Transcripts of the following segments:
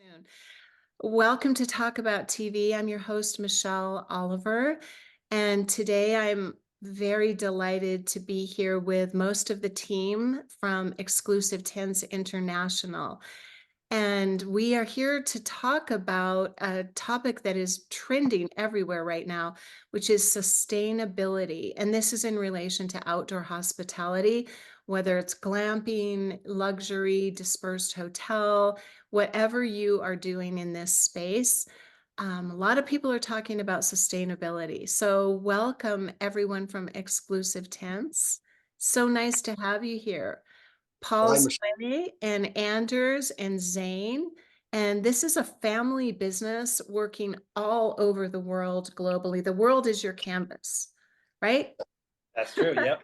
Soon. Welcome to Talk About TV. I'm your host, Michelle Oliver, and today I'm very delighted to be here with most of the team from Exclusive Tense International. And we are here to talk about a topic that is trending everywhere right now, which is sustainability. And this is in relation to outdoor hospitality, whether it's glamping, luxury, dispersed hotel, whatever you are doing in this space. A lot of people are talking about sustainability. So welcome everyone from Exclusive Tense. So nice to have you here. Paul Hi, Michelle. Slaney and Anders and Zane. And this is a family business working all over the world globally. The world is your canvas, right? That's true. Yep.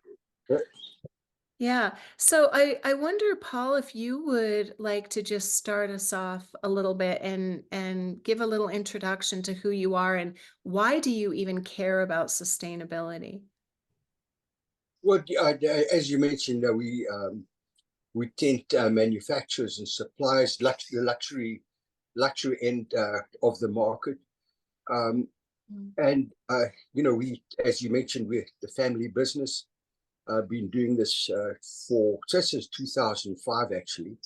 Yeah. So I wonder, Paul, if you would like to just start us off a little bit and give a little introduction to who you are and why do you even care about sustainability? Well, as you mentioned, we tent manufacturers and suppliers, the luxury end of the market, and we, as you mentioned, we're the family business. Been doing this since 2005 actually,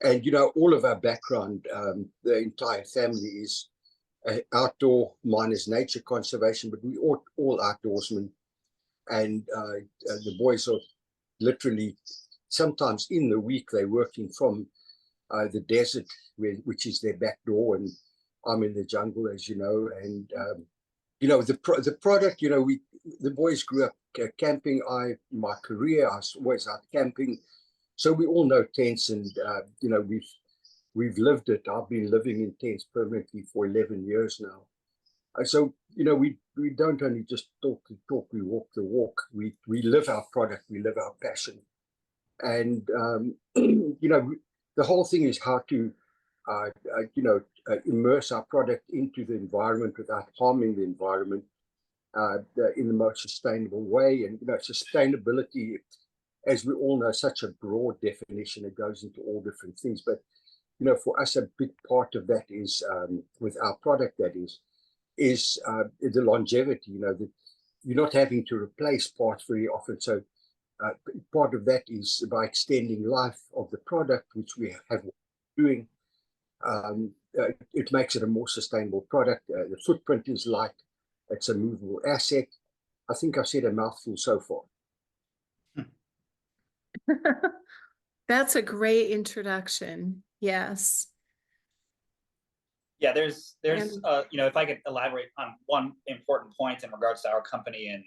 and all of our background, the entire family is outdoor, minus nature conservation, but we all outdoorsmen. And the boys are literally sometimes in the week they're working from the desert, which is their back door, and I'm in the jungle, as you know. And the product, the boys grew up camping. My career, I was always out camping, so we all know tents, and we've lived it. I've been living in tents permanently for 11 years now. So we don't only just talk the talk, we walk the walk. We live our product, we live our passion, and the whole thing is how to immerse our product into the environment without harming the environment in the most sustainable way. And sustainability, as we all know, such a broad definition. It goes into all different things, but for us, a big part of that is with our product. That is the longevity, that you're not having to replace parts very often. So part of that is by extending life of the product, which we have doing. It makes it a more sustainable product. The footprint is light. It's a movable asset. I think I've said a mouthful so far. That's a great introduction. Yes. Yeah, there's if I could elaborate on one important point in regards to our company and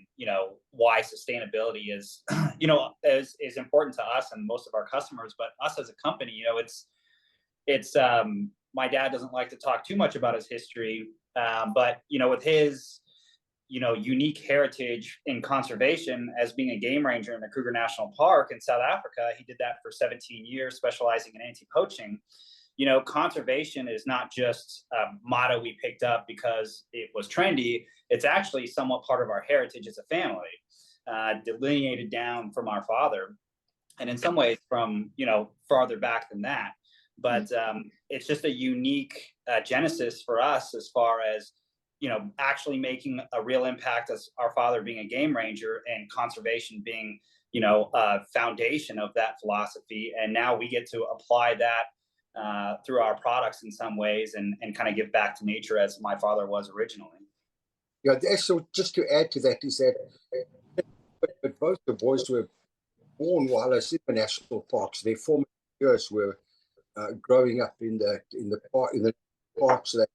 why sustainability is is important to us and most of our customers, but us as a company, it's my dad doesn't like to talk too much about his history, but with his unique heritage in conservation as being a game ranger in the Kruger National Park in South Africa. He did that for 17 years, specializing in anti-poaching. Conservation is not just a motto we picked up because it was trendy. It's actually somewhat part of our heritage as a family, delineated down from our father, and in some ways from farther back than that. But it's just a unique genesis for us as far as actually making a real impact as our father being a game ranger and conservation being a foundation of that philosophy. And now we get to apply that through our products in some ways and kind of give back to nature as my father was originally. Yeah, so just to add to that is that but both the boys were born while I was in the national parks. Their formative years were growing up in the parks that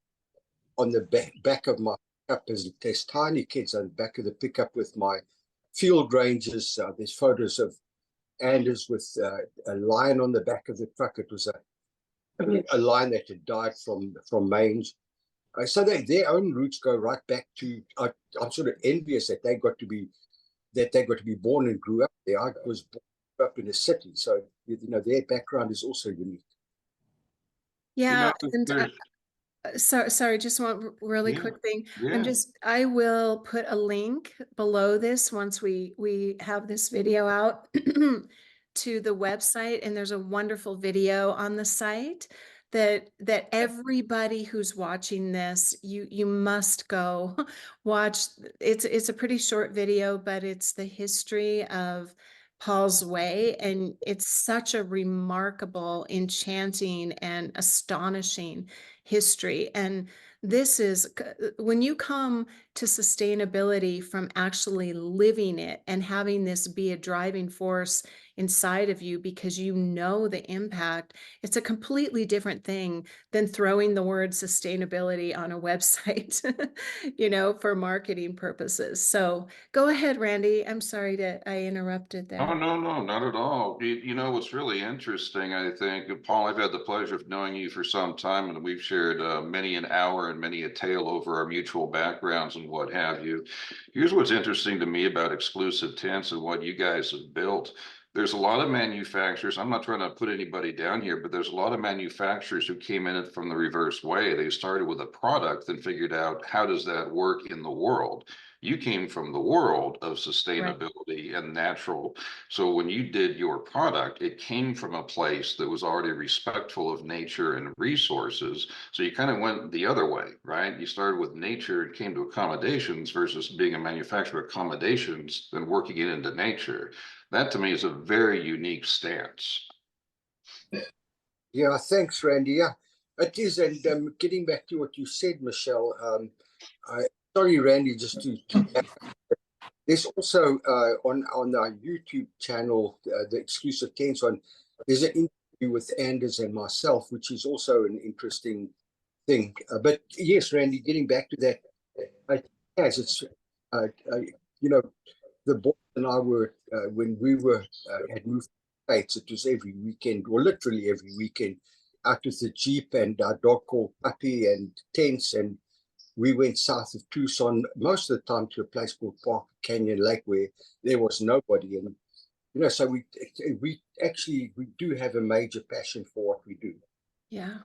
on the back of my pickup as tiny kids on the back of the pickup with my field rangers. There's photos of Anders with a lion on the back of the truck. It was a lion that had died from mange. So their own roots go right back to. I'm sort of envious that they got to be born and grew up there. I was born up in a city, so their background is also unique. Yeah, and sorry, just one really quick thing. I will put a link below this once we have this video out to the website, and there's a wonderful video on the site that everybody who's watching this, you must go watch. It's a pretty short video, but it's the history of Paul's Way, and it's such a remarkable, enchanting, and astonishing history. And this is when you come to sustainability from actually living it and having this be a driving force inside of you because you know the impact. It's a completely different thing than throwing the word sustainability on a website, for marketing purposes. So go ahead, Randy. I'm sorry that I interrupted Oh, there. no, no, not at all. You know, what's really interesting, I think, and Paul, I've had the pleasure of knowing you for some time, and we've shared many an hour and many a tale over our mutual backgrounds and what have you. Here's what's interesting to me about exclusive tents and what you guys have built. There's a lot of manufacturers. I'm not trying to put anybody down here, but there's a lot of manufacturers who came in it from the reverse way. They started with a product and figured out how does that work in the world. You came from the world of Right. sustainability and natural. So when you did your product, it came from a place that was already respectful of nature and resources. So you kind of went the other way, right? You started with nature and came to accommodations versus being a manufacturer of accommodations and working it into nature. That to me is a very unique stance. Yeah, thanks, Randy. Yeah, it is. And getting back to what you said, Michelle, sorry, Randy, just to there's also on our YouTube channel, the exclusive tense one, there's an interview with Anders and myself, which is also an interesting thing. But yes, Randy, getting back to that, yes, it's uh, uh, you know, the boys and I were when we were had moved to the States, it was every weekend, or literally every weekend, out with the Jeep and our dog called Puppy and tents, and we went south of Tucson most of the time to a place called Park Canyon Lake where there was nobody. And so we do have a major passion for what we do. Yeah.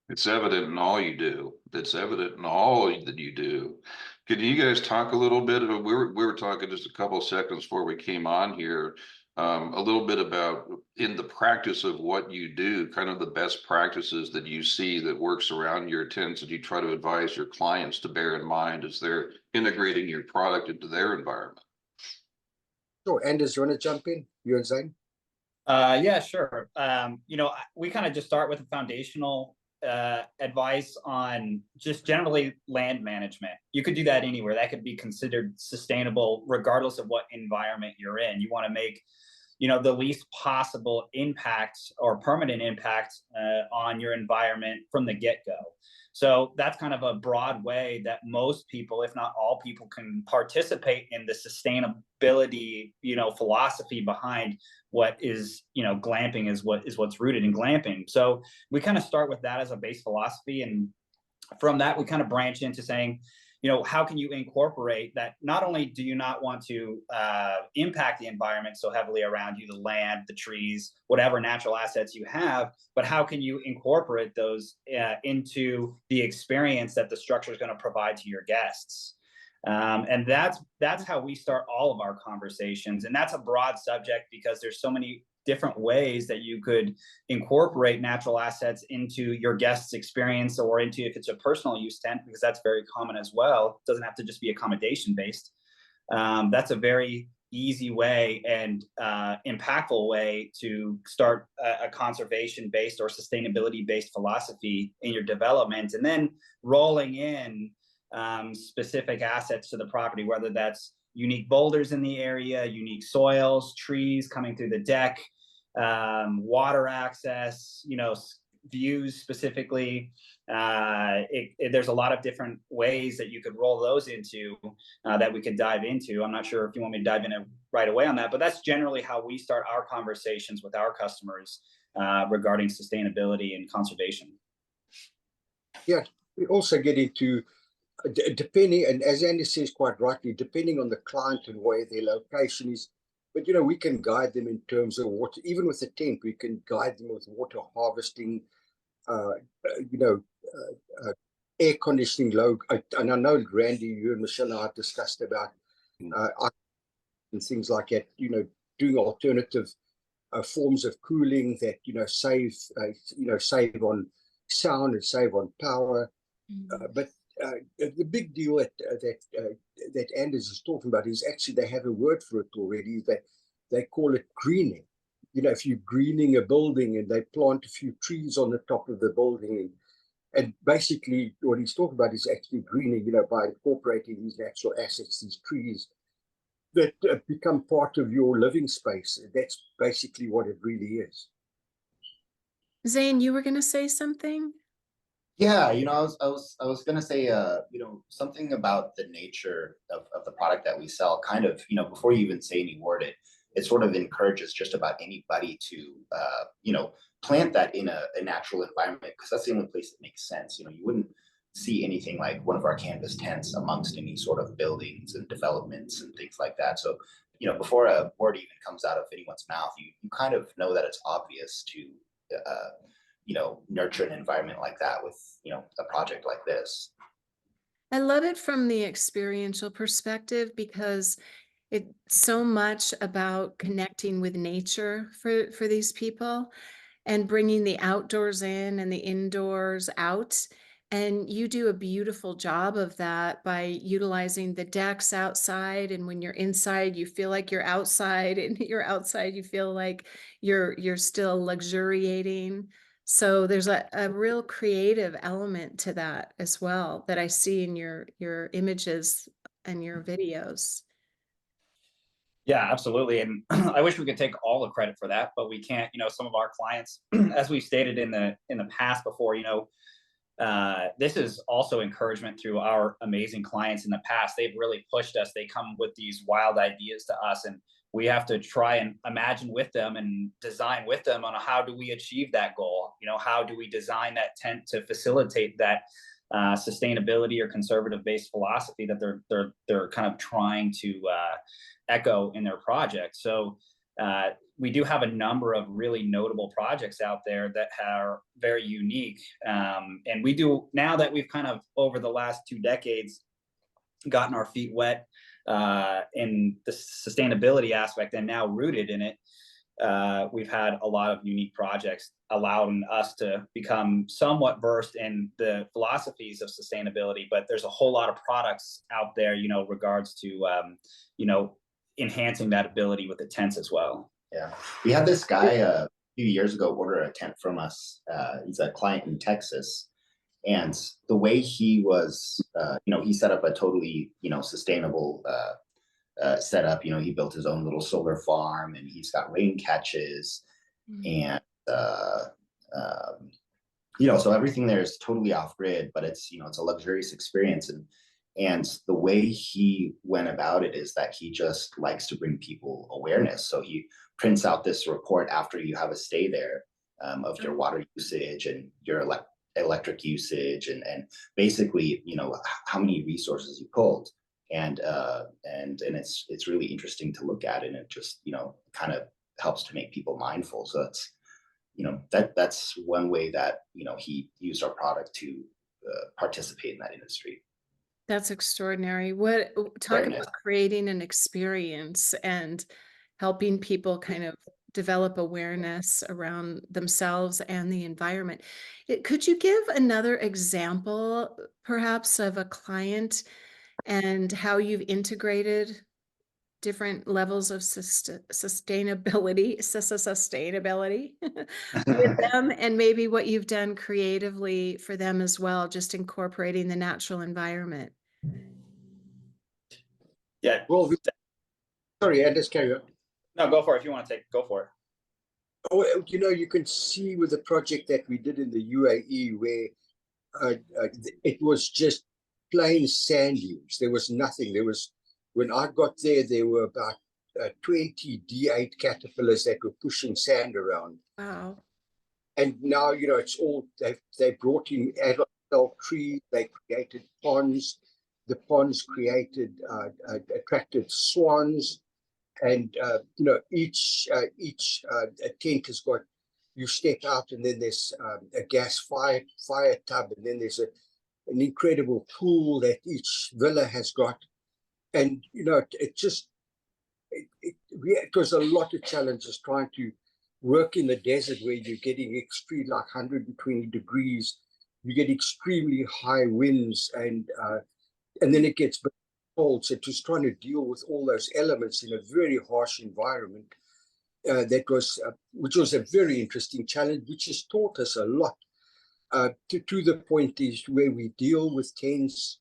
It's evident in all you do. It's evident in all that you do. Can you guys talk a little bit about, we were talking just a couple of seconds before we came on here, a little bit about in the practice of what you do, kind of the best practices that you see that works around your tents that you try to advise your clients to bear in mind as they're integrating your product into their environment. Sure. Anders, you want to jump in? You and Zane? Yeah, sure. We kind of just start with a foundational advice on just generally land management. You could do that anywhere. That could be considered sustainable regardless of what environment you're in. You want to make the least possible impact or permanent impact on your environment from the get-go. So that's kind of a broad way that most people, if not all people, can participate in the sustainability, philosophy behind what is, glamping is what's rooted in glamping. So we kind of start with that as a base philosophy, and from that we kind of branch into saying, how can you incorporate that? Not only do you not want to impact the environment so heavily around you, the land, the trees, whatever natural assets you have, but how can you incorporate those into the experience that the structure is going to provide to your guests? And that's how we start all of our conversations. And that's a broad subject because there's so many different ways that you could incorporate natural assets into your guest's experience, or into, if it's a personal use tent, because that's very common as well. It doesn't have to just be accommodation based. That's a very easy way and impactful way to start a conservation based or sustainability based philosophy in your development, and then rolling in specific assets to the property, whether that's unique boulders in the area, unique soils, trees coming through the deck, water access, views specifically. There's a lot of different ways that you could roll those into that we could dive into. I'm not sure if you want me to dive in right away on that, but that's generally how we start our conversations with our customers regarding sustainability and conservation. Yeah, we also get into depending, and as Andy says quite rightly, depending on the client and where their location is. But we can guide them in terms of water. Even with the tent, we can guide them with water harvesting, air conditioning, and I know, Randy, you and Michelle and I discussed about and things like that, doing alternative forms of cooling that save save on sound and save on power. But the big deal that Anders is talking about is actually they have a word for it already. That they call it greening. If you're greening a building and they plant a few trees on the top of the building, and basically what he's talking about is actually greening, by incorporating these natural assets, these trees that become part of your living space. That's basically what it really is. Zane, you were going to say something? Yeah, I was gonna say, something about the nature of the product that we sell. Kind of, before you even say any word, it sort of encourages just about anybody to, plant that in a natural environment, because that's the only place that makes sense. You wouldn't see anything like one of our canvas tents amongst any sort of buildings and developments and things like that. So, before a word even comes out of anyone's mouth, you kind of know that it's obvious to, nurture an environment like that with, a project like this. I love it from the experiential perspective because it's so much about connecting with nature for these people and bringing the outdoors in and the indoors out. And you do a beautiful job of that by utilizing the decks outside. And when you're inside, you feel like you're outside, and you're outside, you feel like you're still luxuriating. So there's a real creative element to that as well that I see in your images and your videos. Yeah, absolutely. And I wish we could take all the credit for that, but we can't. Some of our clients, as we've stated in the past before, this is also encouragement through our amazing clients in the past. They've really pushed us. They come with these wild ideas to us, and we have to try and imagine with them and design with them on how do we achieve that goal. How do we design that tent to facilitate that sustainability or conservative based philosophy that they're kind of trying to echo in their project. So we do have a number of really notable projects out there that are very unique. And we do, now that we've kind of over the last 2 decades gotten our feet wet in the sustainability aspect and now rooted in it, we've had a lot of unique projects allowing us to become somewhat versed in the philosophies of sustainability. But there's a whole lot of products out there, regards to, enhancing that ability with the tents as well. Yeah, we had this guy a few years ago order a tent from us. He's a client in Texas, and the way he was, he set up a totally, sustainable setup. He built his own little solar farm, and he's got rain catches, and so everything there is totally off grid, but it's it's a luxurious experience. And the way he went about it is that he just likes to bring people awareness. So he prints out this report after you have a stay there of your water usage and your electric usage, and basically how many resources you pulled, and it's really interesting to look at, and it just kind of helps to make people mindful. So it's that's one way that he used our product to participate in that industry. That's extraordinary. Talk about creating an experience and helping people kind of develop awareness around themselves and the environment. Could you give another example, perhaps, of a client and how you've integrated different levels of sustainability with them, and maybe what you've done creatively for them as well, just incorporating the natural environment? Yeah. Well, sorry, Anders, carry on. No, go for it. If you want to go for it. Oh, you can see with the project that we did in the UAE where it was just plain sand dunes. There was nothing. When I got there were about 20 D8 caterpillars that were pushing sand around. Wow. And now, it's all, they brought in adult trees, they created ponds. The ponds attracted swans. And, each tent has got, you step out and then there's a gas fire tub, and then there's an incredible pool that each villa has got. And, it was a lot of challenges trying to work in the desert where you're getting extreme, like 120 degrees, you get extremely high winds, and then it gets cold. So just trying to deal with all those elements in a very harsh environment, which was a very interesting challenge, which has taught us a lot. To the point is where we deal with tents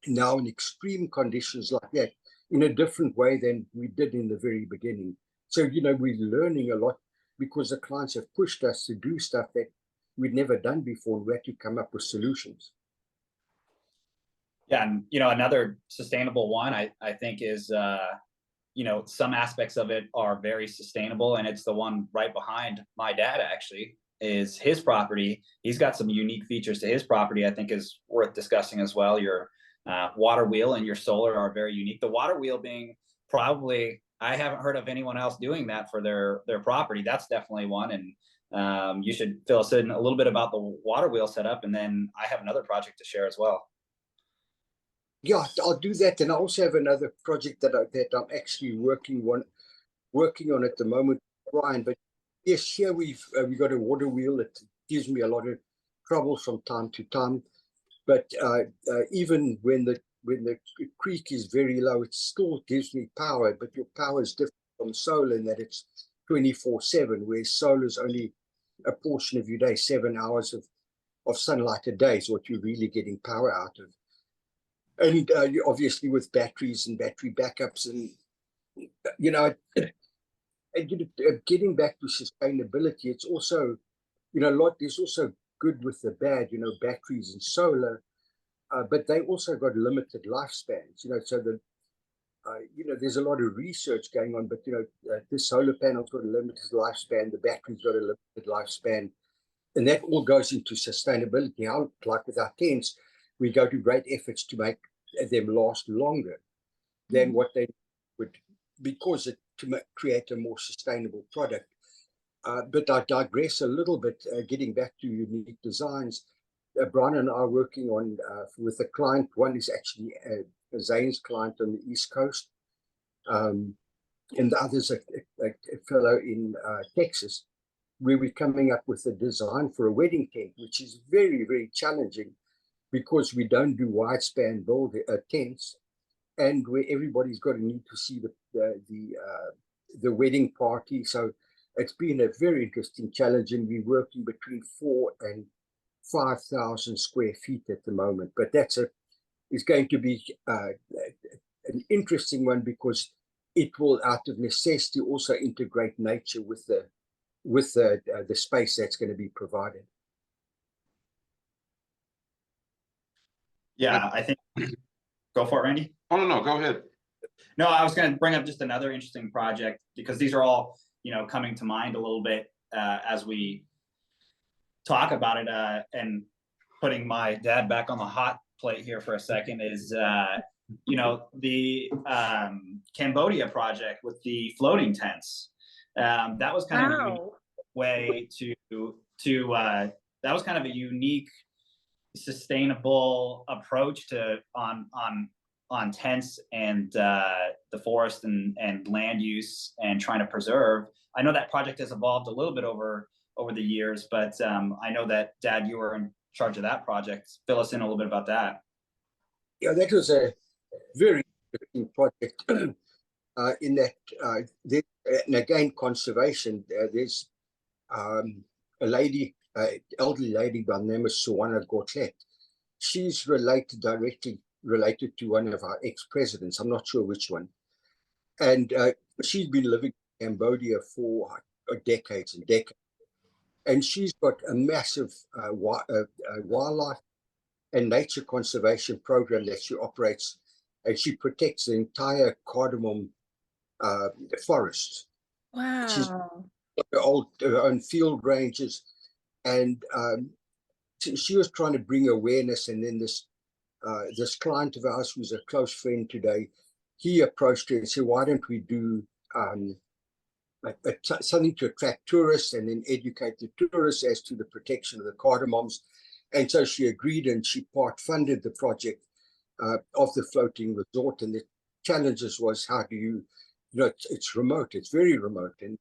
now in extreme conditions like that in a different way than we did in the very beginning. So, we're learning a lot because the clients have pushed us to do stuff that we'd never done before. We had to come up with solutions. Yeah, and another sustainable one I think is some aspects of it are very sustainable, and it's the one right behind my dad actually, is his property. He's got some unique features to his property I think is worth discussing as well. Your water wheel and your solar are very unique. The water wheel being probably, I haven't heard of anyone else doing that for their property. That's definitely one, and you should fill us in a little bit about the water wheel setup, and then I have another project to share as well. Yeah, I'll do that, and I also have another project that I'm actually working on at the moment, Brian. But yes, here we've got a water wheel that gives me a lot of trouble from time to time. But even when the creek is very low, it still gives me power. But your power is different from solar in that it's 24/7, where solar is only a portion of your day. 7 hours of sunlight a day is what you're really getting power out of. And obviously with batteries and battery backups, and getting back to sustainability, it's also there's also good with the bad. Batteries and solar, but they also got limited lifespans. So there's a lot of research going on, but the solar panel's got a limited lifespan, the battery's got a limited lifespan, and that all goes into sustainability. How, like with our tents, we go to great efforts to make them last longer than what they would, because to create a more sustainable product. But I digress a little bit, getting back to unique designs. Brian and I are working on with a client. One is actually a Zane's client on the East Coast, and the other's a fellow in Texas, where we're coming up with a design for a wedding tent, which is very, very challenging because we don't do wide span tents, and where everybody's got to need to see the wedding party. So it's been a very interesting challenge, and we're working between 4,000 and 5,000 square feet at the moment. But is going to be an interesting one, because it will, out of necessity, also integrate nature with the space that's going to be provided. Yeah, I think, go for it, Randy. Oh, no, go ahead. No, I was going to bring up just another interesting project, because these are all, coming to mind a little bit as we talk about it, and putting my dad back on the hot plate here for a second is, the Cambodia project with the floating tents. That was kind of a unique way that was kind of a unique sustainable approach to on tents and the forest and land use and trying to preserve. I know that project has evolved a little bit over the years, but I know that, Dad, you were in charge of that project. Fill us in a little bit about that. Yeah, that was a very interesting project. In that, and again, conservation. There's a lady, elderly lady by the name of Suwana Gortlet. She's directly related to one of our ex-presidents. I'm not sure which one. And she's been living in Cambodia for decades and decades. And she's got a massive wildlife and nature conservation program that she operates, and she protects the entire cardamom forests. Wow. She's got her own field ranges, and she was trying to bring awareness. And then this client of ours, who's a close friend today, he approached her and said, why don't we do something to attract tourists and then educate the tourists as to the protection of the cardamoms. And so she agreed, and she part-funded the project of the floating resort. And the challenges was, how do you, it's remote, it's very remote, and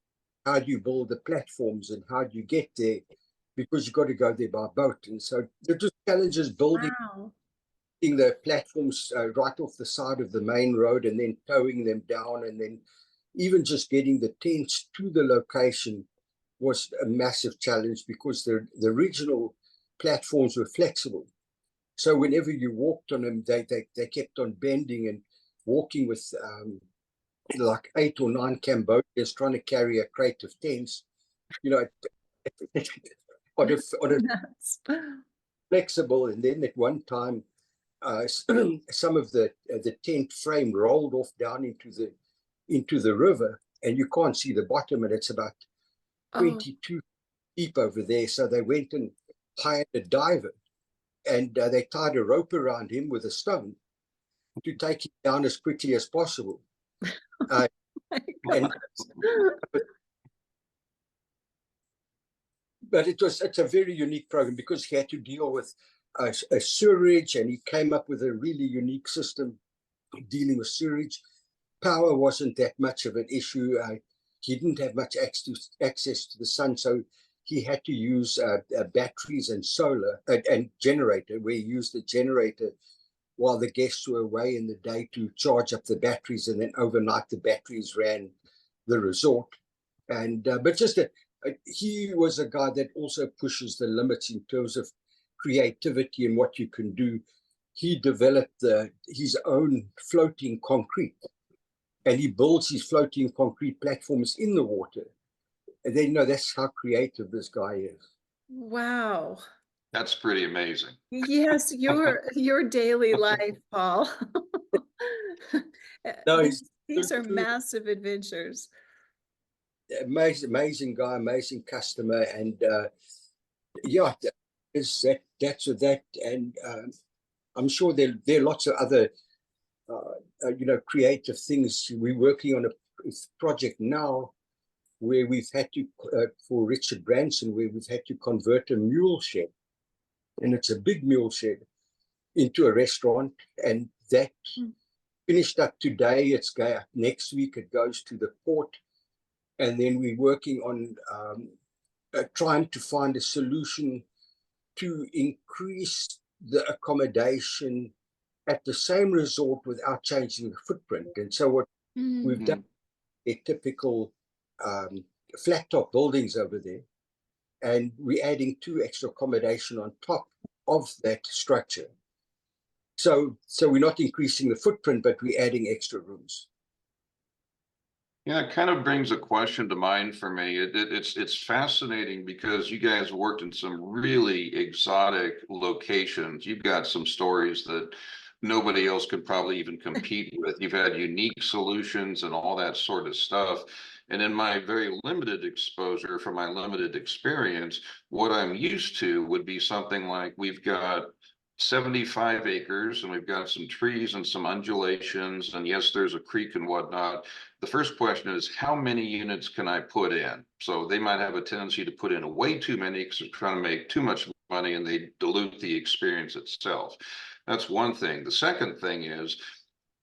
how do you build the platforms and how do you get there, because you've got to go there by boat. And so there just challenges building Wow. the platforms right off the side of the main road and then towing them down, and then even just getting the tents to the location was a massive challenge, because the original platforms were flexible. So whenever you walked on them, they kept on bending, and walking with like 8 or 9 Cambodians trying to carry a crate of tents, you know, on a Nuts. flexible. And then at one time, some of the tent frame rolled off down into the river, and you can't see the bottom, and it's about Oh, 22 deep over there. So they went and hired a diver, and they tied a rope around him with a stone to take him down as quickly as possible. my And gosh. but it's a very unique program, because he had to deal with a sewerage, and he came up with a really unique system dealing with sewerage. Power wasn't that much of an issue. He didn't have much access to the sun, so he had to use batteries and solar and generator, where he used the generator while the guests were away in the day to charge up the batteries, and then overnight the batteries ran the resort. And but he was a guy that also pushes the limits in terms of creativity and what you can do. He developed his own floating concrete, and he builds his floating concrete platforms in the water. And then, that's how creative this guy is. Wow. That's pretty amazing. Yes, your daily life, Paul. No, These are massive adventures. amazing guy, amazing customer, and yeah, that's with that. And I'm sure there are lots of other creative things. We're working on a project now where we've had to for Richard Branson, where we've had to convert a mule shed, and it's a big mule shed, into a restaurant, and that finished up today. It's next week it goes to the port, and then we're working on trying to find a solution to increase the accommodation at the same resort without changing the footprint. And so what we've done, a typical flat top buildings over there, and we're adding 2 extra accommodation on top of that structure. So we're not increasing the footprint, but we're adding extra rooms. Yeah, it kind of brings a question to mind for me. It's fascinating because you guys worked in some really exotic locations. You've got some stories that nobody else could probably even compete with. You've had unique solutions and all that sort of stuff. And in my very limited exposure, from my limited experience, what I'm used to would be something like, we've got 75 acres and we've got some trees and some undulations, and yes, there's a creek and whatnot. The first question is, how many units can I put in? So they might have a tendency to put in way too many because they're trying to make too much money, and they dilute the experience itself. That's one thing. The second thing is,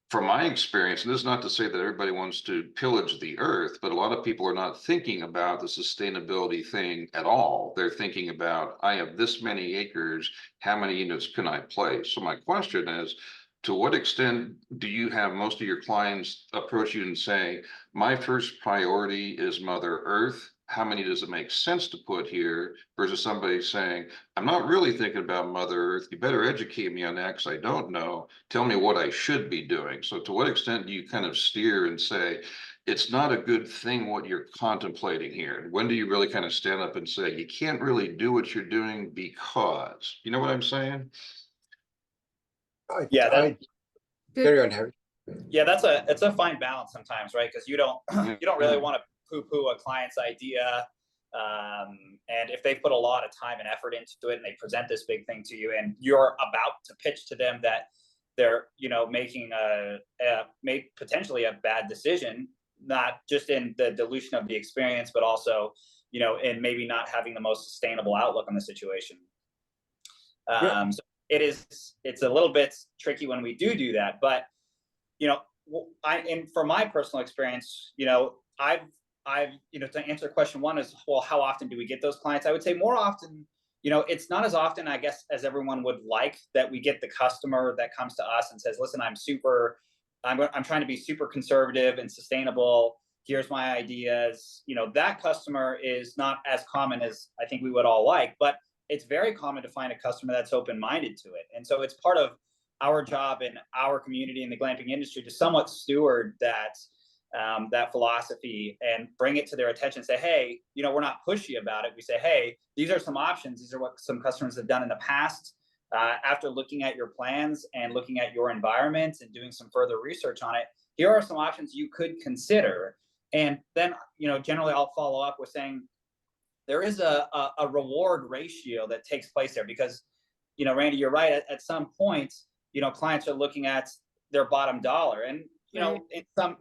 from my experience, and this is not to say that everybody wants to pillage the earth, but a lot of people are not thinking about the sustainability thing at all. They're thinking about, I have this many acres, how many units can I place? So my question is, to what extent do you have most of your clients approach you and say, my first priority is Mother Earth? How many does it make sense to put here? Versus somebody saying, I'm not really thinking about Mother Earth. You better educate me on that because I don't know. Tell me what I should be doing. So to what extent do you kind of steer and say, it's not a good thing what you're contemplating here? When do you really kind of stand up and say, you can't really do what you're doing because, you know what I'm saying? Yeah, Carry on, Harry. yeah, it's a fine balance sometimes, right? Because you don't really want to poo-poo a client's idea, and if they put a lot of time and effort into it, and they present this big thing to you, and you're about to pitch to them that they're making potentially a bad decision, not just in the dilution of the experience, but also in maybe not having the most sustainable outlook on the situation. So it's a little bit tricky when we do that, but and from my personal experience, I've to answer question one is, well, how often do we get those clients? I would say more often, it's not as often, I guess, as everyone would like, that we get the customer that comes to us and says, listen, I'm trying to be super conservative and sustainable. Here's my ideas. That customer is not as common as I think we would all like, but it's very common to find a customer that's open-minded to it. And so it's part of our job in our community in the glamping industry to somewhat steward that philosophy and bring it to their attention. Say, hey, we're not pushy about it. We say, hey, these are some options. These are what some customers have done in the past. After looking at your plans and looking at your environment and doing some further research on it, here are some options you could consider. And then, generally I'll follow up with saying there is a reward ratio that takes place there because, Randy, you're right. At some point, clients are looking at their bottom dollar, and Right.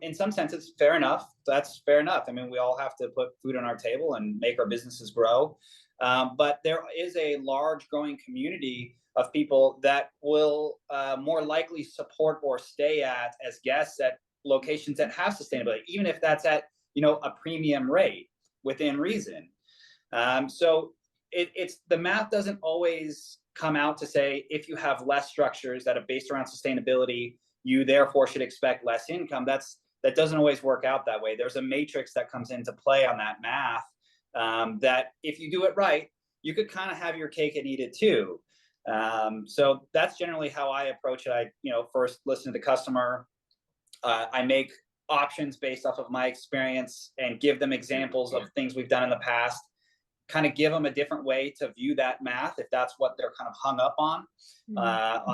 in some sense, it's fair enough. That's fair enough. I mean, we all have to put food on our table and make our businesses grow. But there is a large growing community of people that will more likely support or stay as guests at locations that have sustainability, even if that's at a premium rate within reason. So it's the math doesn't always come out to say if you have less structures that are based around sustainability, you therefore should expect less income. That doesn't always work out that way. There's a matrix that comes into play on that math, that if you do it right, you could kind of have your cake and eat it too. So that's generally how I approach it. I first listen to the customer. I make options based off of my experience and give them examples of things we've done in the past, kind of give them a different way to view that math if that's what they're kind of hung up on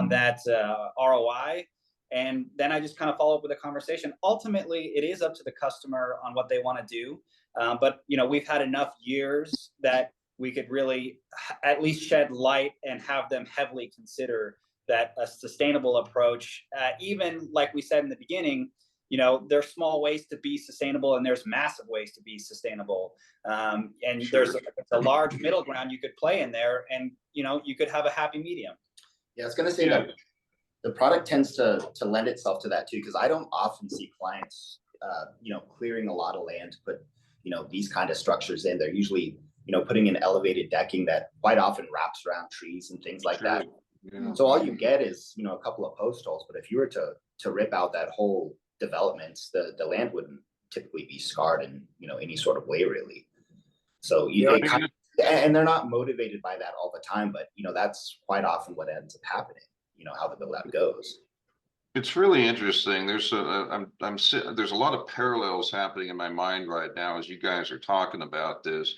that ROI. And then I just kind of follow up with a conversation. Ultimately, it is up to the customer on what they want to do. But we've had enough years that we could really at least shed light and have them heavily consider that a sustainable approach, even like we said in the beginning, there's small ways to be sustainable and there's massive ways to be sustainable. And Sure. there's a large middle ground you could play in there, and you could have a happy medium. Yeah, I was gonna say Yeah. that the product tends to lend itself to that too, because I don't often see clients, clearing a lot of land to put, these kind of structures in. They're usually, putting in elevated decking that quite often wraps around trees and things like that. True. Yeah. So all you get is, a couple of post holes. But if you were to rip out that whole development, the land wouldn't typically be scarred in, any sort of way really. So Yeah, and they're not motivated by that all the time, but that's quite often what ends up happening. How the build out goes. It's really interesting. There's there's a lot of parallels happening in my mind right now as you guys are talking about this.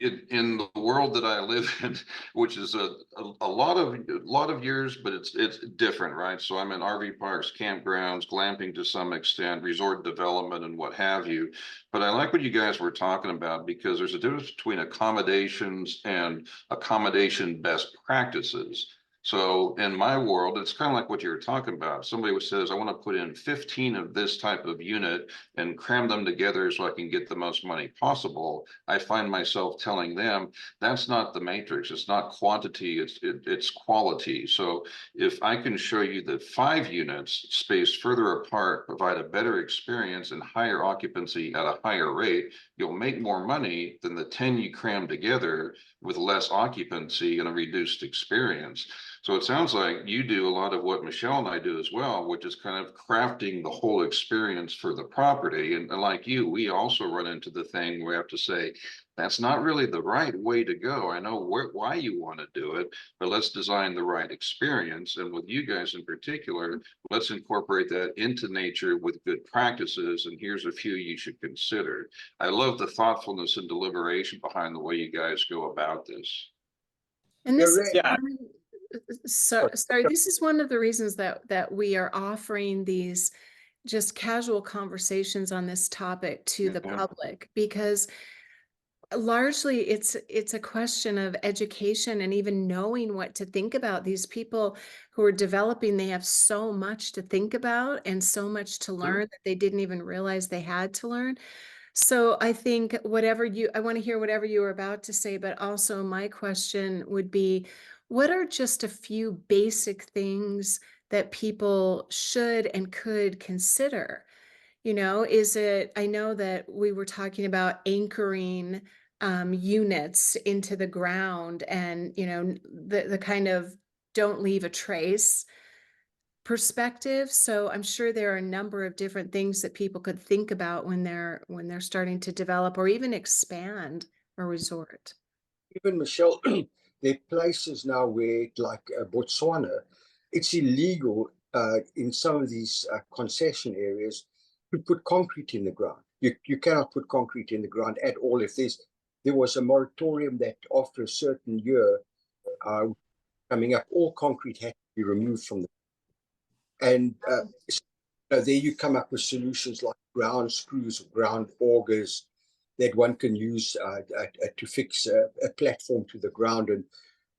In the world that I live in, which is a lot of years, but it's different, right? So I'm in RV parks, campgrounds, glamping to some extent, resort development, and what have you. But I like what you guys were talking about because there's a difference between accommodations and accommodation best practices. So in my world, it's kind of like what you're talking about. Somebody says, I want to put in 15 of this type of unit and cram them together so I can get the most money possible. I find myself telling them that's not the matrix. It's not quantity, it's quality. So if I can show you that 5 units spaced further apart provide a better experience and higher occupancy at a higher rate, you'll make more money than the 10 you cram together with less occupancy and a reduced experience. So it sounds like you do a lot of what Michelle and I do as well, which is kind of crafting the whole experience for the property. And like you, we also run into the thing where we have to say, that's not really the right way to go. I know why you want to do it, but let's design the right experience. And with you guys in particular, let's incorporate that into nature with good practices. And here's a few you should consider. I love the thoughtfulness and deliberation behind the way you guys go about this. And yeah, this is Yeah. sorry, this is one of the reasons that we are offering these just casual conversations on this topic to the Yeah. public, because largely it's a question of education and even knowing what to think about. These people who are developing, they have so much to think about and so much to learn that they didn't even realize they had to learn. So I think I want to hear whatever you were about to say, but also my question would be, what are just a few basic things that people should and could consider? Is it, I know that we were talking about anchoring units into the ground and, the kind of don't leave a trace perspective. So I'm sure there are a number of different things that people could think about when they're starting to develop or even expand a resort. Even Michelle, there are places now where, like Botswana, it's illegal in some of these concession areas to put concrete in the ground. You cannot put concrete in the ground at all. There was a moratorium that after a certain year uh, coming up, all concrete had to be removed from the. And there you come up with solutions like ground screws or ground augers that one can use to fix a platform to the ground. And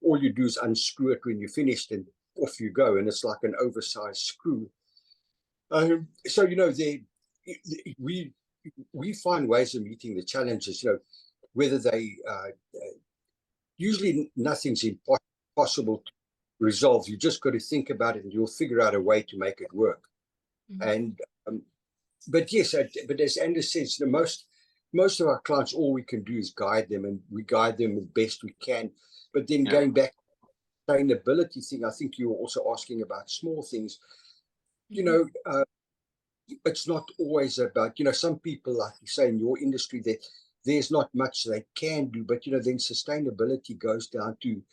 all you do is unscrew it when you're finished and off you go. And it's like an oversized screw. So, we we find ways of meeting the challenges, whether they usually nothing's impossible to resolve. You just got to think about it and you'll figure out a way to make it work. Mhm. And but yes, but as Anders says, most of our clients, all we can do is guide them, and we guide them as best we can. But then going back to the sustainability thing, I think you were also asking about small things. You Mhm. know, it's not always about, some people, like you say, in your industry, that there's not much they can do. But then sustainability goes down to,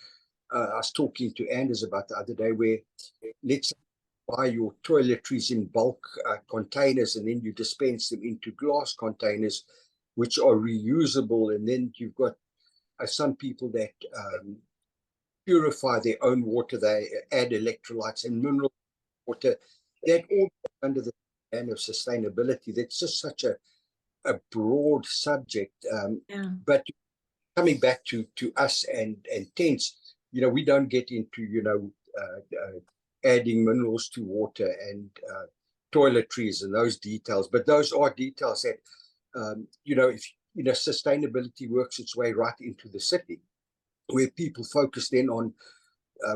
I was talking to Anders about the other day, where let's buy your toiletries in bulk containers, and then you dispense them into glass containers, which are reusable. And then you've got some people that purify their own water. They add electrolytes and mineral water. That all under the ban of sustainability. That's just such a broad subject. Yeah. But coming back to us and tents, we don't get into, adding minerals to water and toiletries and those details. But those are details that, if sustainability works its way right into the city, where people focus then on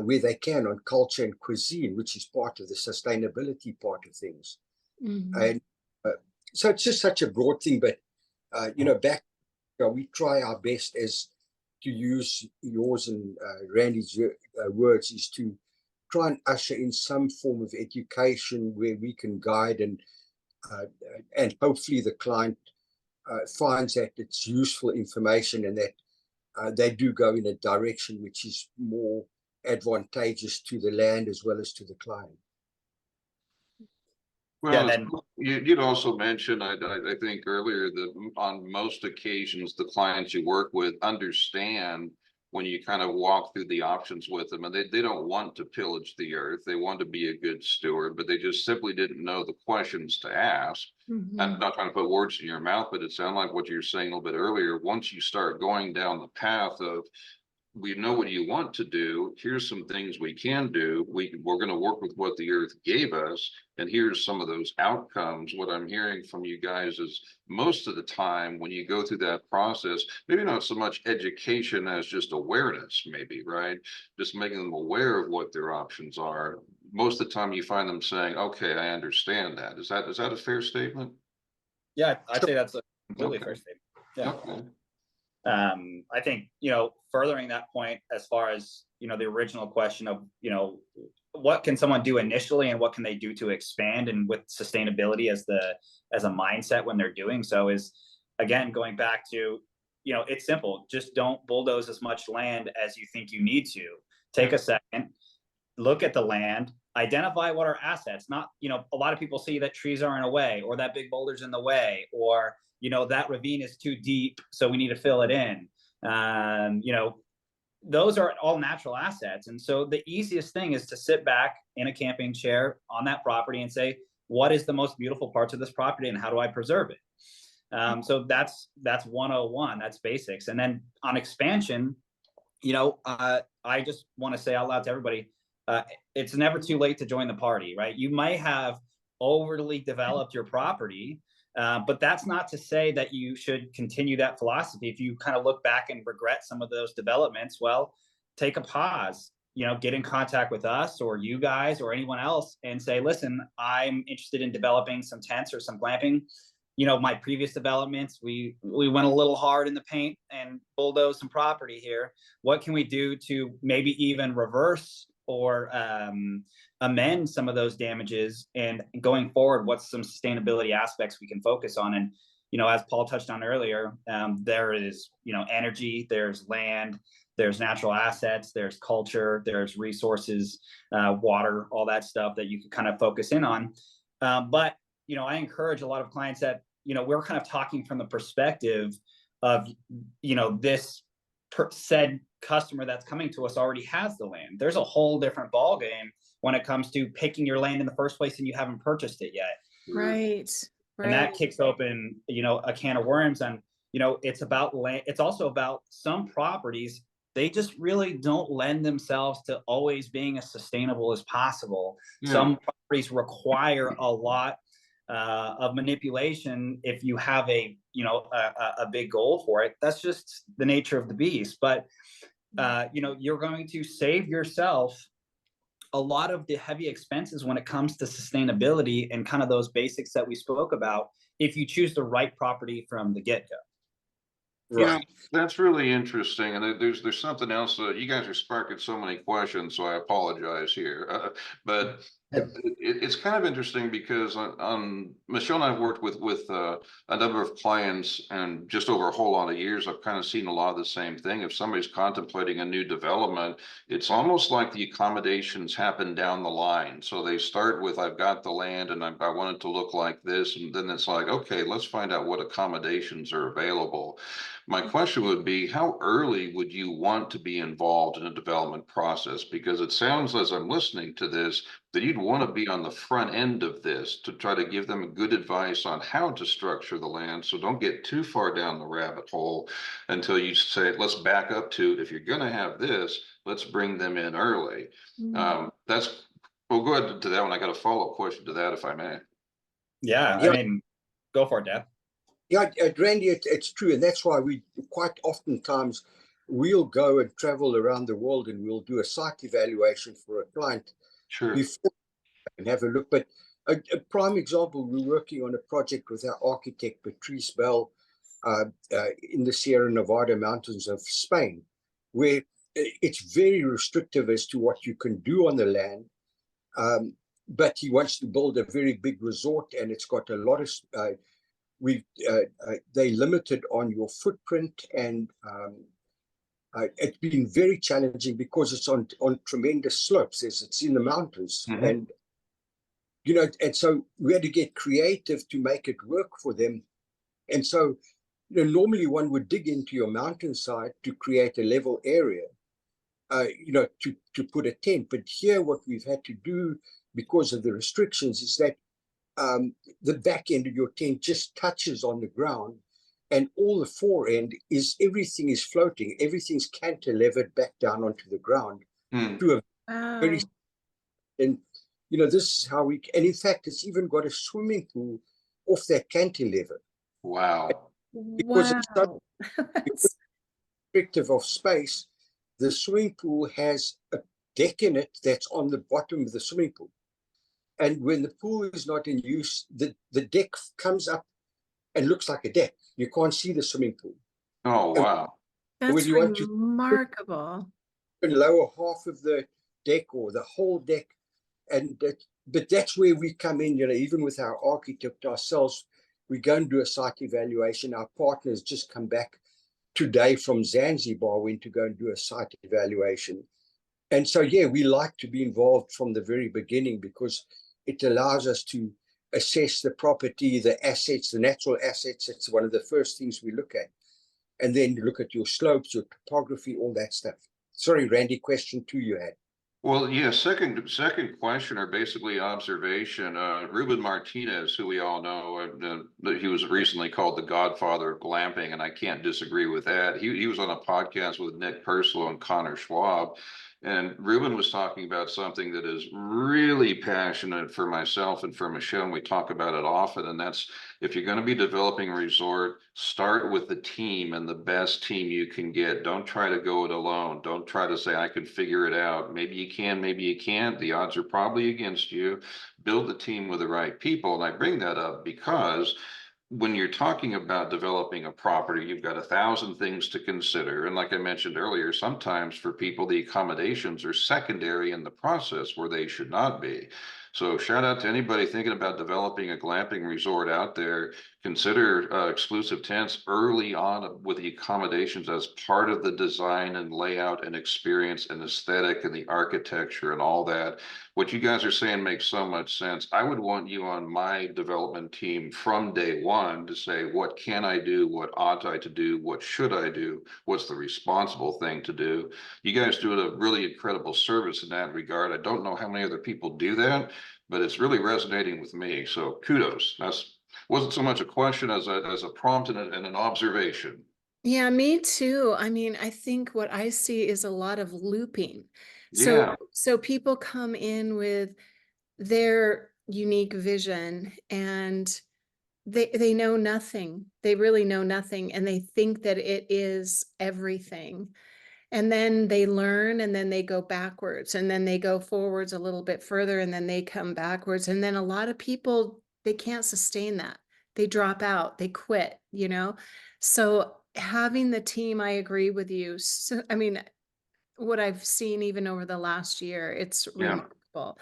where they can on culture and cuisine, which is part of the sustainability part of things. Mhm. And so it's just such a broad thing. But we try our best, as to use yours and Randy's words, is to try and usher in some form of education where we can guide, and hopefully the client finds that it's useful information, and that they do go in a direction which is more advantageous to the land as well as to the client. Yeah, Well, then you'd also mentioned, I think earlier, that on most occasions, the clients you work with understand when you kind of walk through the options with them, and they don't want to pillage the earth. They want to be a good steward, but they just simply didn't know the questions to ask. I'm Mhm. not trying to put words in your mouth, but it sounded like what you were saying a little bit earlier. Once you start going down the path of, we know what you want to do. Here's some things we can do. We're going to work with what the earth gave us, and here's some of those outcomes. What I'm hearing from you guys is, most of the time when you go through that process, maybe not so much education as just awareness, maybe, right? Just making them aware of what their options are. Most of the time you find them saying, okay, I understand that. Is that a fair statement? yeah, I'd say that's a completely Okay. fair statement. Yeah. Okay. I think, furthering that point, as far as, the original question of, what can someone do initially and what can they do to expand, and with sustainability as a mindset when they're doing so, is, again, going back to, it's simple. Just don't bulldoze as much land as you think you need to. Take a second, look at the land, identify what are assets. Not, a lot of people see that trees are in a way, or that big boulder's in the way, or, that ravine is too deep, so we need to fill it in. Those are all natural assets. And so the easiest thing is to sit back in a camping chair on that property and say, what is the most beautiful parts of this property and how do I preserve it? So that's 101, that's basics. And then on expansion, I just want to say out loud to everybody, it's never too late to join the party, right? You might have overly developed your property, but that's not to say that you should continue that philosophy. If you kind of look back and regret some of those developments, well, take a pause, get in contact with us or you guys or anyone else and say, listen, I'm interested in developing some tents or some glamping. My previous developments, we went a little hard in the paint and bulldozed some property here. What can we do to maybe even reverse or amend some of those damages? And going forward, what's some sustainability aspects we can focus on? And as Paul touched on earlier, there is energy, there's land, there's natural assets, there's culture, there's resources, water, all that stuff that you can kind of focus in on. But I encourage a lot of clients that we're kind of talking from the perspective of this said customer that's coming to us already has the land. There's a whole different ball game when it comes to picking your land in the first place and you haven't purchased it yet. Right. And that kicks open a can of worms. And it's about land. It's also about some properties, they just really don't lend themselves to always being as sustainable as possible. Yeah. Some properties require a lot of manipulation if you have a big goal for it. That's just the nature of the beast. But you're going to save yourself a lot of the heavy expenses when it comes to sustainability and kind of those basics that we spoke about if you choose the right property from the get-go. Right. That's really interesting. And there's something else. You guys are sparking so many questions, so I apologize here. But it's kind of interesting because Michelle and I have worked with a number of clients, and just over a whole lot of years, I've kind of seen a lot of the same thing. If somebody's contemplating a new development, it's almost like the accommodations happen down the line. So they start with, I've got the land and I want it to look like this. And then it's like, okay, let's find out what accommodations are available. My question would be, how early would you want to be involved in a development process? Because it sounds, as I'm listening to this, that you'd want to be on the front end of this to try to give them good advice on how to structure the land. So don't get too far down the rabbit hole until you say, let's back up to, if you're going to have this, let's bring them in early. Well, go ahead to that one. I got a follow-up question to that, if I may. Yeah. I mean, go for it, Dad. Yeah, Randy, it's true. And that's why we quite oftentimes we'll go and travel around the world and we'll do a site evaluation for a client before and have a look. But a prime example, we're working on a project with our architect, Patrice Bell, in the Sierra Nevada mountains of Spain, where it's very restrictive as to what you can do on the land. But he wants to build a very big resort, and it's got a lot of they limited on your footprint, and it's been very challenging because it's on tremendous slopes as it's in the mountains. And and so we had to get creative to make it work for them. And so normally one would dig into your mountainside to create a level area, to put a tent. But here what we've had to do because of the restrictions is that the back end of your tent just touches on the ground, and all the fore end everything is floating. Everything's cantilevered back down onto the ground to a very, and this is how and in fact, it's even got a swimming pool off that cantilever. Wow. Because it's so restrictive of space, the swimming pool has a deck in it that's on the bottom of the swimming pool. And when the pool is not in use, the deck comes up and looks like a deck. You can't see the swimming pool. Oh, wow. That's remarkable. And lower half of the deck or the whole deck. But that's where we come in, even with our architect ourselves, we go and do a site evaluation. Our partners just come back today from Zanzibar, went to go and do a site evaluation. And so, we like to be involved from the very beginning because it allows us to assess the property, the assets, the natural assets. It's one of the first things we look at. And then look at your slopes, your topography, all that stuff. Sorry, Randy, question 2 you had. Well, yeah, second question, or basically observation. Ruben Martinez, who we all know, he was recently called the godfather of glamping, and I can't disagree with that. He was on a podcast with Nick Perslow and Connor Schwab. And Ruben was talking about something that is really passionate for myself and for Michelle, and we talk about it often, and that's If you're going to be developing a resort, start with the team and the best team you can get. Don't try to go it alone. Don't try to say, I can figure it out. Maybe you can, maybe you can't. The odds are probably against you. Build the team with the right people. And I bring that up because when you're talking about developing a property, you've got 1,000 things to consider. And like I mentioned earlier, sometimes for people, the accommodations are secondary in the process where they should not be. So shout out to anybody thinking about developing a glamping resort out there. Consider exclusive tents early on with the accommodations as part of the design and layout and experience and aesthetic and the architecture and all that. What you guys are saying makes so much sense. I would want you on my development team from day one to say, what can I do? What ought I to do? What should I do? What's the responsible thing to do? You guys do a really incredible service in that regard. I don't know how many other people do that, but it's really resonating with me. So kudos. That's wasn't so much a question as a prompt and an observation. Yeah, me too. I mean, I think what I see is a lot of looping. Yeah, So people come in with their unique vision and they know nothing. They really know nothing and they think that it is everything. And then they learn and then they go backwards and then they go forwards a little bit further and then they come backwards. And then a lot of people, they can't sustain that. They drop out, they quit, you know? So having the team, I agree with you. So, I mean, what I've seen even over the last year, it's yeah. remarkable.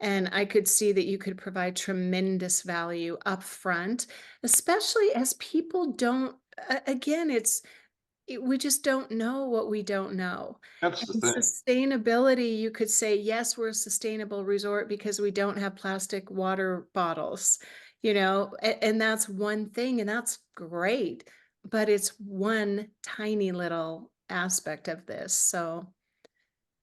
And I could see that you could provide tremendous value up front, especially as people don't, again, we just don't know what we don't know. That's the And thing. sustainability, you could say, yes, we're a sustainable resort because we don't have plastic water bottles, you know, and that's one thing, and that's great, but it's one tiny little aspect of this. So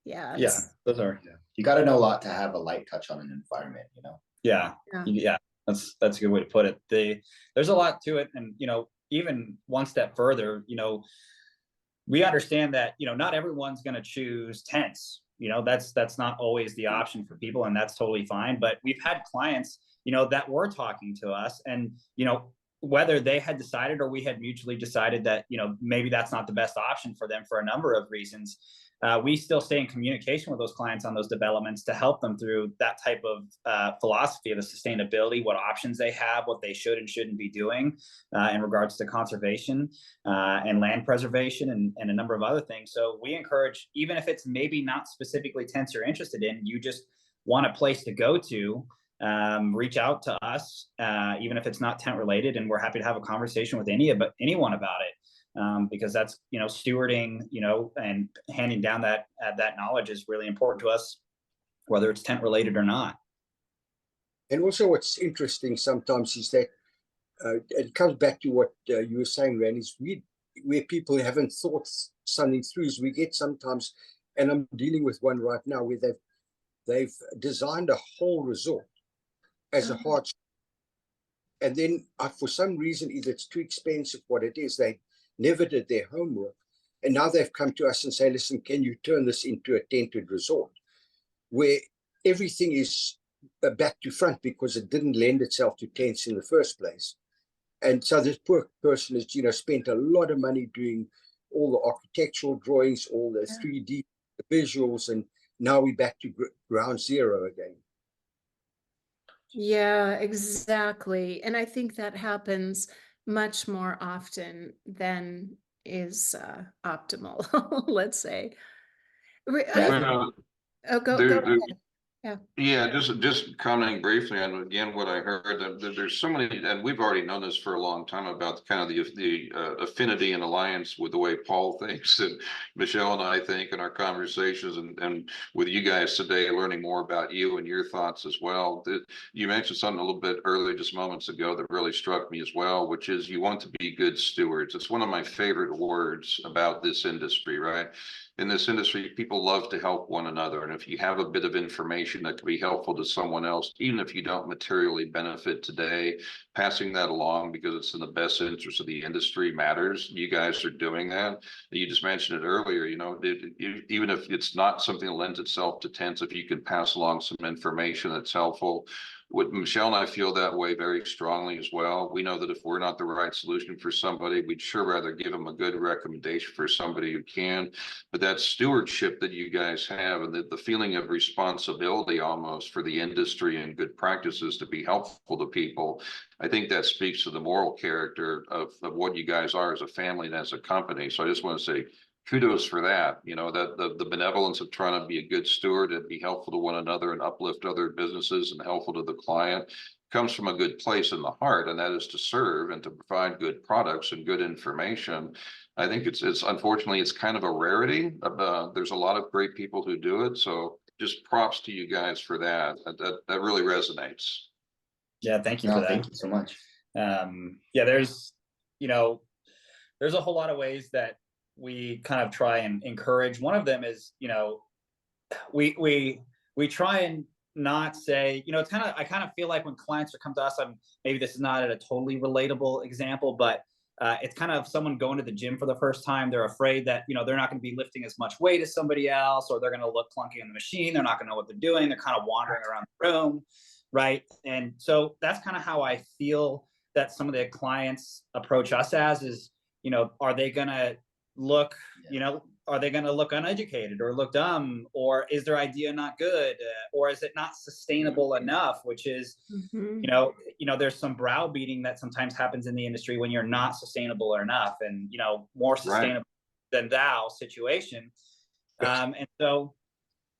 yeah, Yeah, it's those are, Yeah. You got to know a lot to have a light touch on an environment, you know? yeah, yeah. yeah, that's a good way to put it. There's a lot to it, and even one step further, we understand that not everyone's going to choose tents. That's not always the option for people, and that's totally fine. But we've had clients that were talking to us, and whether they had decided or we had mutually decided that maybe that's not the best option for them for a number of reasons, we still stay in communication with those clients on those developments to help them through that type of philosophy of the sustainability, what options they have, what they should and shouldn't be doing in regards to conservation and land preservation and a number of other things. So we encourage, even if it's maybe not specifically tents you're interested in, you just want a place to go to, reach out to us, even if it's not tent related, and we're happy to have a conversation with anyone about it. Because that's stewarding and handing down that knowledge is really important to us, whether it's tent related or not. And also what's interesting sometimes is that it comes back to what you were saying, Rand, is where people haven't thought something through is we get sometimes, and I'm dealing with one right now where they've designed a whole resort as a hardship. And then for some reason, either it's too expensive, what it is, they never did their homework. And now they've come to us and say, listen, can you turn this into a tented resort where everything is back to front because it didn't lend itself to tents in the first place. And so this poor person has, spent a lot of money doing all the architectural drawings, all the 3D visuals, and now we're back to ground zero again. Yeah, exactly. And I think that happens much more often than is optimal, let's say. Yeah, Well, Oh, go there, ahead. Yeah. yeah, just commenting briefly on again what I heard. There's so many, and we've already known this for a long time about kind of the affinity and alliance with the way Paul thinks and Michelle and I think in our conversations, and with you guys today, learning more about you and your thoughts as well. You mentioned something a little bit earlier, just moments ago, that really struck me as well, which is you want to be good stewards. It's one of my favorite words about this industry, right? In this industry, people love to help one another. And if you have a bit of information that can be helpful to someone else, even if you don't materially benefit today, passing that along because it's in the best interest of the industry matters. You guys are doing that. You just mentioned it earlier, you know, even if it's not something that lends itself to tents, if you can pass along some information that's helpful. What Michelle and I feel that way very strongly as well. We know that if we're not the right solution for somebody, we'd sure rather give them a good recommendation for somebody who can. But that stewardship that you guys have and the feeling of responsibility almost for the industry and good practices to be helpful to people, I think that speaks to the moral character of what you guys are as a family and as a company. So I just want to say kudos for that. You know, that the benevolence of trying to be a good steward and be helpful to one another and uplift other businesses and helpful to the client comes from a good place in the heart, and that is to serve and to provide good products and good information. I think it's unfortunately it's kind of a rarity. There's a lot of great people who do it, so just props to you guys for that. That really resonates. Yeah, thank you No, for that. thank you so much. Yeah, there's, you know, there's a whole lot of ways that we kind of try and encourage. One of them is, you know, we try and not say, you know, it's kind of, I kind of feel like when clients are come to us, maybe this is not a totally relatable example, but it's kind of someone going to the gym for the first time. They're afraid that, you know, they're not going to be lifting as much weight as somebody else, or they're going to look clunky on the machine. They're not going to know what they're doing. They're kind of wandering around the room. Right. And so that's kind of how I feel that some of the clients approach us as is, you know, are they going to look, you know, are they going to look uneducated or look dumb, or is their idea not good, or is it not sustainable enough, which is, you know, there's some browbeating that sometimes happens in the industry when you're not sustainable enough, and, you know, more sustainable than thou situation. And so,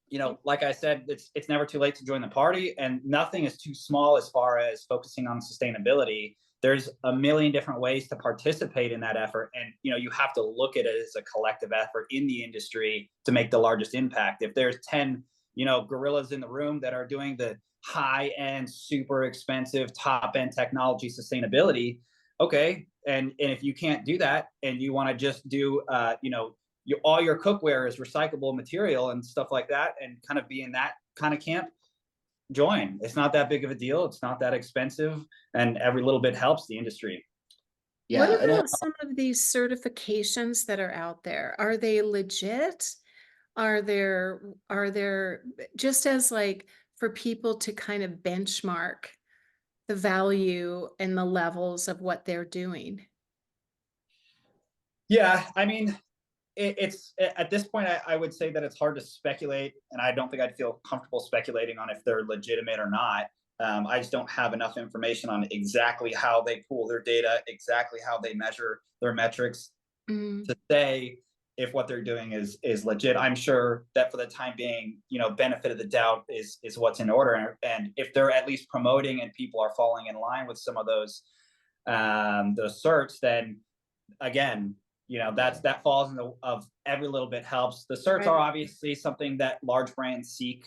you know, like I said, it's never too late to join the party, and nothing is too small as far as focusing on sustainability. There's a million different ways to participate in that effort, and, you know, you have to look at it as a collective effort in the industry to make the largest impact. If there's 10, you know, gorillas in the room that are doing the high-end, super expensive, top-end technology sustainability, okay, and if you can't do that and you want to just do, you know, all your cookware is recyclable material and stuff like that, and kind of be in that kind of camp, join. It's not that big of a deal. It's not that expensive, and every little bit helps the industry. What Yeah, and about some of these certifications that are out there? Are they legit? Are there just as like for people to kind of benchmark the value and the levels of what they're doing? Yeah, I mean, it's at this point, I would say that it's hard to speculate, and I don't think I'd feel comfortable speculating on if they're legitimate or not. I just don't have enough information on exactly how they pool their data, exactly how they measure their metrics Mm, to say if what they're doing is legit. I'm sure that for the time being, you know, benefit of the doubt is what's in order, and if they're at least promoting and people are falling in line with some of those certs, then again, you know, that falls in the of every little bit helps. The certs right. are obviously something that large brands seek,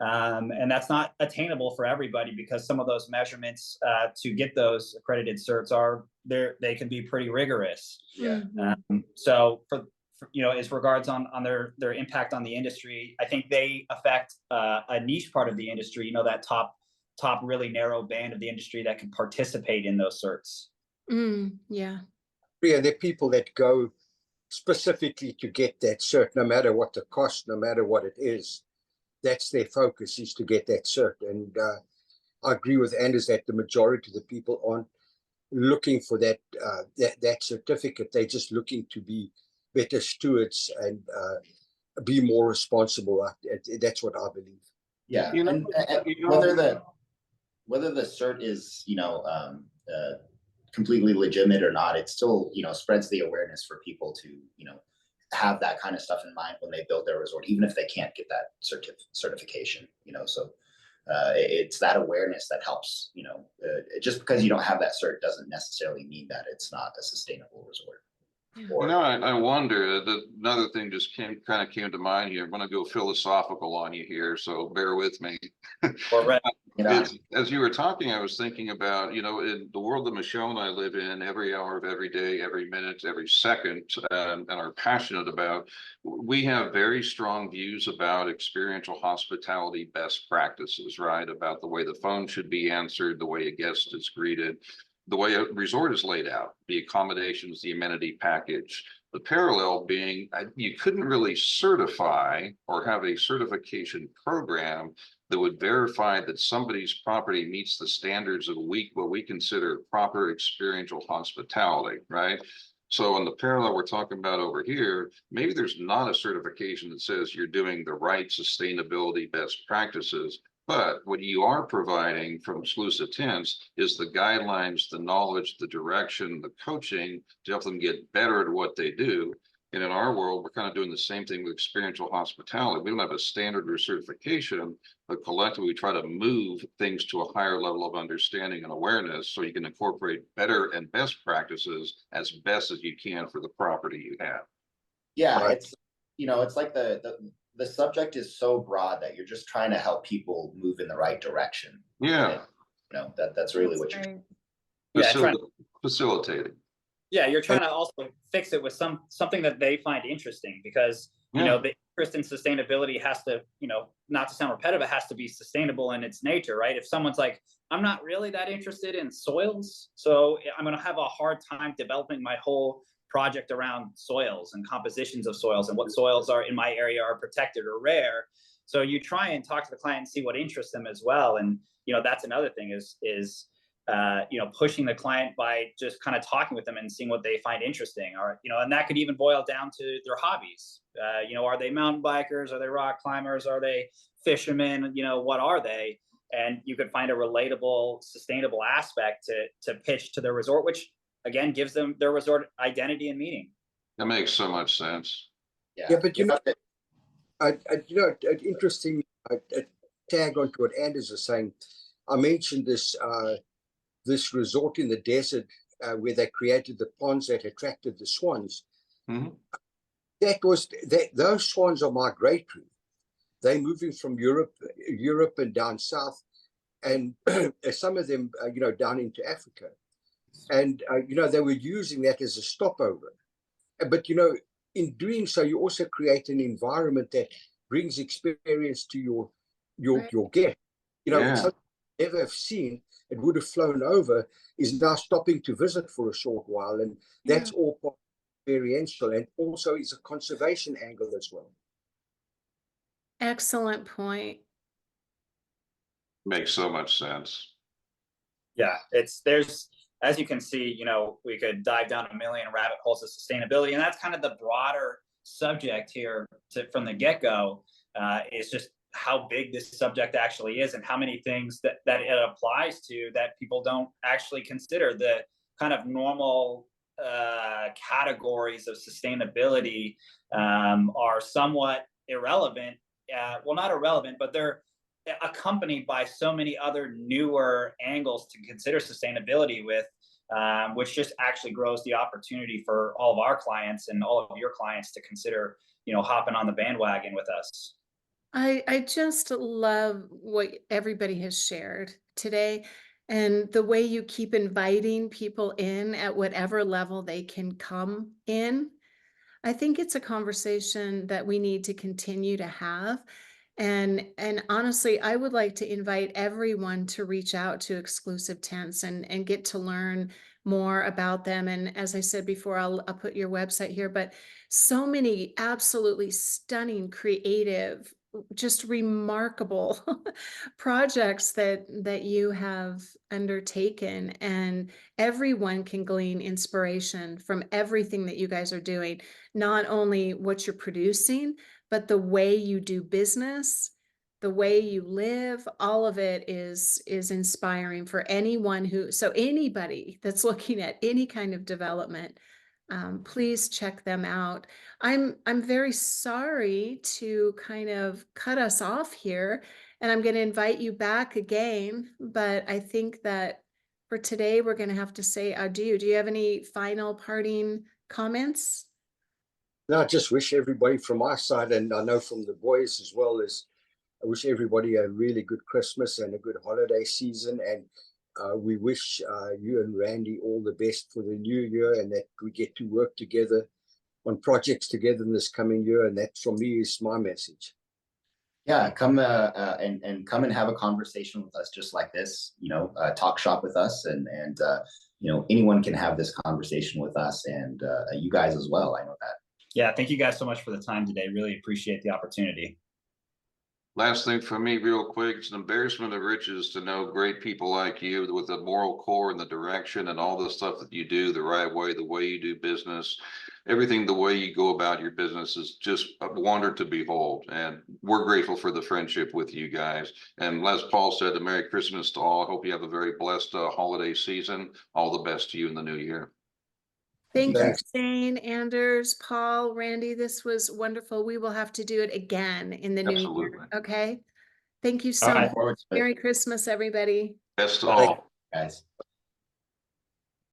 and that's not attainable for everybody, because some of those measurements to get those accredited certs they can be pretty rigorous. yeah, So for you know, as regards on their impact on the industry, I think they affect a niche part of the industry. You know, that top really narrow band of the industry that can participate in those certs. Yeah. Yeah, there are people that go specifically to get that cert, no matter what the cost, no matter what it is. That's their focus, is to get that cert. And I agree with Anders that the majority of the people aren't looking for that certificate. They're just looking to be better stewards and be more responsible. That's what I believe. yeah. You know, And you whether know, the cert is, you know, completely legitimate or not, it still, you know, spreads the awareness for people to, you know, have that kind of stuff in mind when they build their resort, even if they can't get that certification, you know. So it's that awareness that helps, you know. Just because you don't have that cert doesn't necessarily mean that it's not a sustainable resort. you know, I wonder that another thing just kind of came to mind here. I'm going to go philosophical on you here, so bear with me. Or As you were talking, I was thinking about, you know, in the world that Michelle and I live in, every hour of every day, every minute, every second, and are passionate about, we have very strong views about experiential hospitality best practices, right? About the way the phone should be answered, the way a guest is greeted. the way a resort is laid out, the accommodations, the amenity package. The parallel being you couldn't really certify or have a certification program that would verify that somebody's property meets the standards of what we consider proper experiential hospitality, right? So in the parallel we're talking about over here, maybe there's not a certification that says you're doing the right sustainability best practices, but what you are providing from exclusive tenants is the guidelines, the knowledge, the direction, the coaching to help them get better at what they do. And in our world, we're kind of doing the same thing with experiential hospitality. We don't have a standard or certification, but collectively we try to move things to a higher level of understanding and awareness so you can incorporate better and best practices as best as you can for the property you have. Yeah, Right. it's, it's like the subject is so broad that you're just trying to help people move in the right direction. Yeah. And that's really what you're Right. Yeah, Facilitating. yeah, you're trying to also fix it with something that they find interesting, because the interest in sustainability has to, not to sound repetitive, it has to be sustainable in its nature, right? If someone's like, I'm not really that interested in soils, so I'm going to have a hard time developing my whole project around soils and compositions of soils and what soils are in my area are protected or rare. So you try and talk to the client and see what interests them as well. And that's another thing is pushing the client by just kind of talking with them and seeing what they find interesting, or and that could even boil down to their hobbies. Are they mountain bikers? Are they rock climbers? Are they fishermen? What are they? And you could find a relatable, sustainable aspect to pitch to their resort, which again gives them their resort identity and meaning. That makes so much sense. Yeah, but interesting. I tag onto what Anders is saying. I mentioned this resort in the desert where they created the ponds that attracted the swans. Mhm. Those swans are migratory. They're moving from Europe and down south, and some of them, down into Africa. And they were using that as a stopover. But in doing so, you also create an environment that brings experience to your guest. Something you never have seen, it would have flown over, is now stopping to visit for a short while, and that's all part of experiential, and also is a conservation angle as well. Excellent point. Makes so much sense. Yeah, there's, as you can see, we could dive down a million rabbit holes of sustainability, and that's kind of the broader subject here from the get-go, is just how big this subject actually is and how many things that it applies to that people don't actually consider. The kind of normal categories of sustainability are somewhat irrelevant. Well, not irrelevant, but they're accompanied by so many other newer angles to consider sustainability with, which just actually grows the opportunity for all of our clients and all of your clients to consider, hopping on the bandwagon with us. I just love what everybody has shared today, and the way you keep inviting people in at whatever level they can come in. I think it's a conversation that we need to continue to have. And honestly, I would like to invite everyone to reach out to Exclusive Tents and get to learn more about them. And as I said before, I'll put your website here, but so many absolutely stunning, creative, just remarkable projects that you have undertaken, and everyone can glean inspiration from everything that you guys are doing, not only what you're producing, but the way you do business, the way you live. All of it is inspiring for anyone so anybody that's looking at any kind of development. Please check them out. I'm very sorry to kind of cut us off here, and I'm going to invite you back again, but I think that for today we're going to have to say adieu. Do you have any final parting comments? No, I just wish everybody from my side, and I know from the boys as well, I wish everybody a really good Christmas and a good holiday season. And we wish you and Randy all the best for the new year, and that we get to work together on projects together in this coming year. And that, from me, is my message. Yeah, come and come and have a conversation with us just like this. Talk shop with us, and anyone can have this conversation with us, and you guys as well. I know that. Yeah, thank you guys so much for the time today. Really appreciate the opportunity. Last thing for me, real quick, it's an embarrassment of riches to know great people like you with the moral core and the direction and all the stuff that you do the right way, the way you do business, everything, the way you go about your business is just a wonder to behold. And we're grateful for the friendship with you guys. And as Paul said, a Merry Christmas to all. I hope you have a very blessed holiday season. All the best to you in the new year. Thank you, Thanks. Shane, Anders, Paul, Randy. This was wonderful. We will have to do it again in the new year. Absolutely. Okay. Thank you All so right. much. Merry Christmas, everybody. Best to Bye. all. Guys.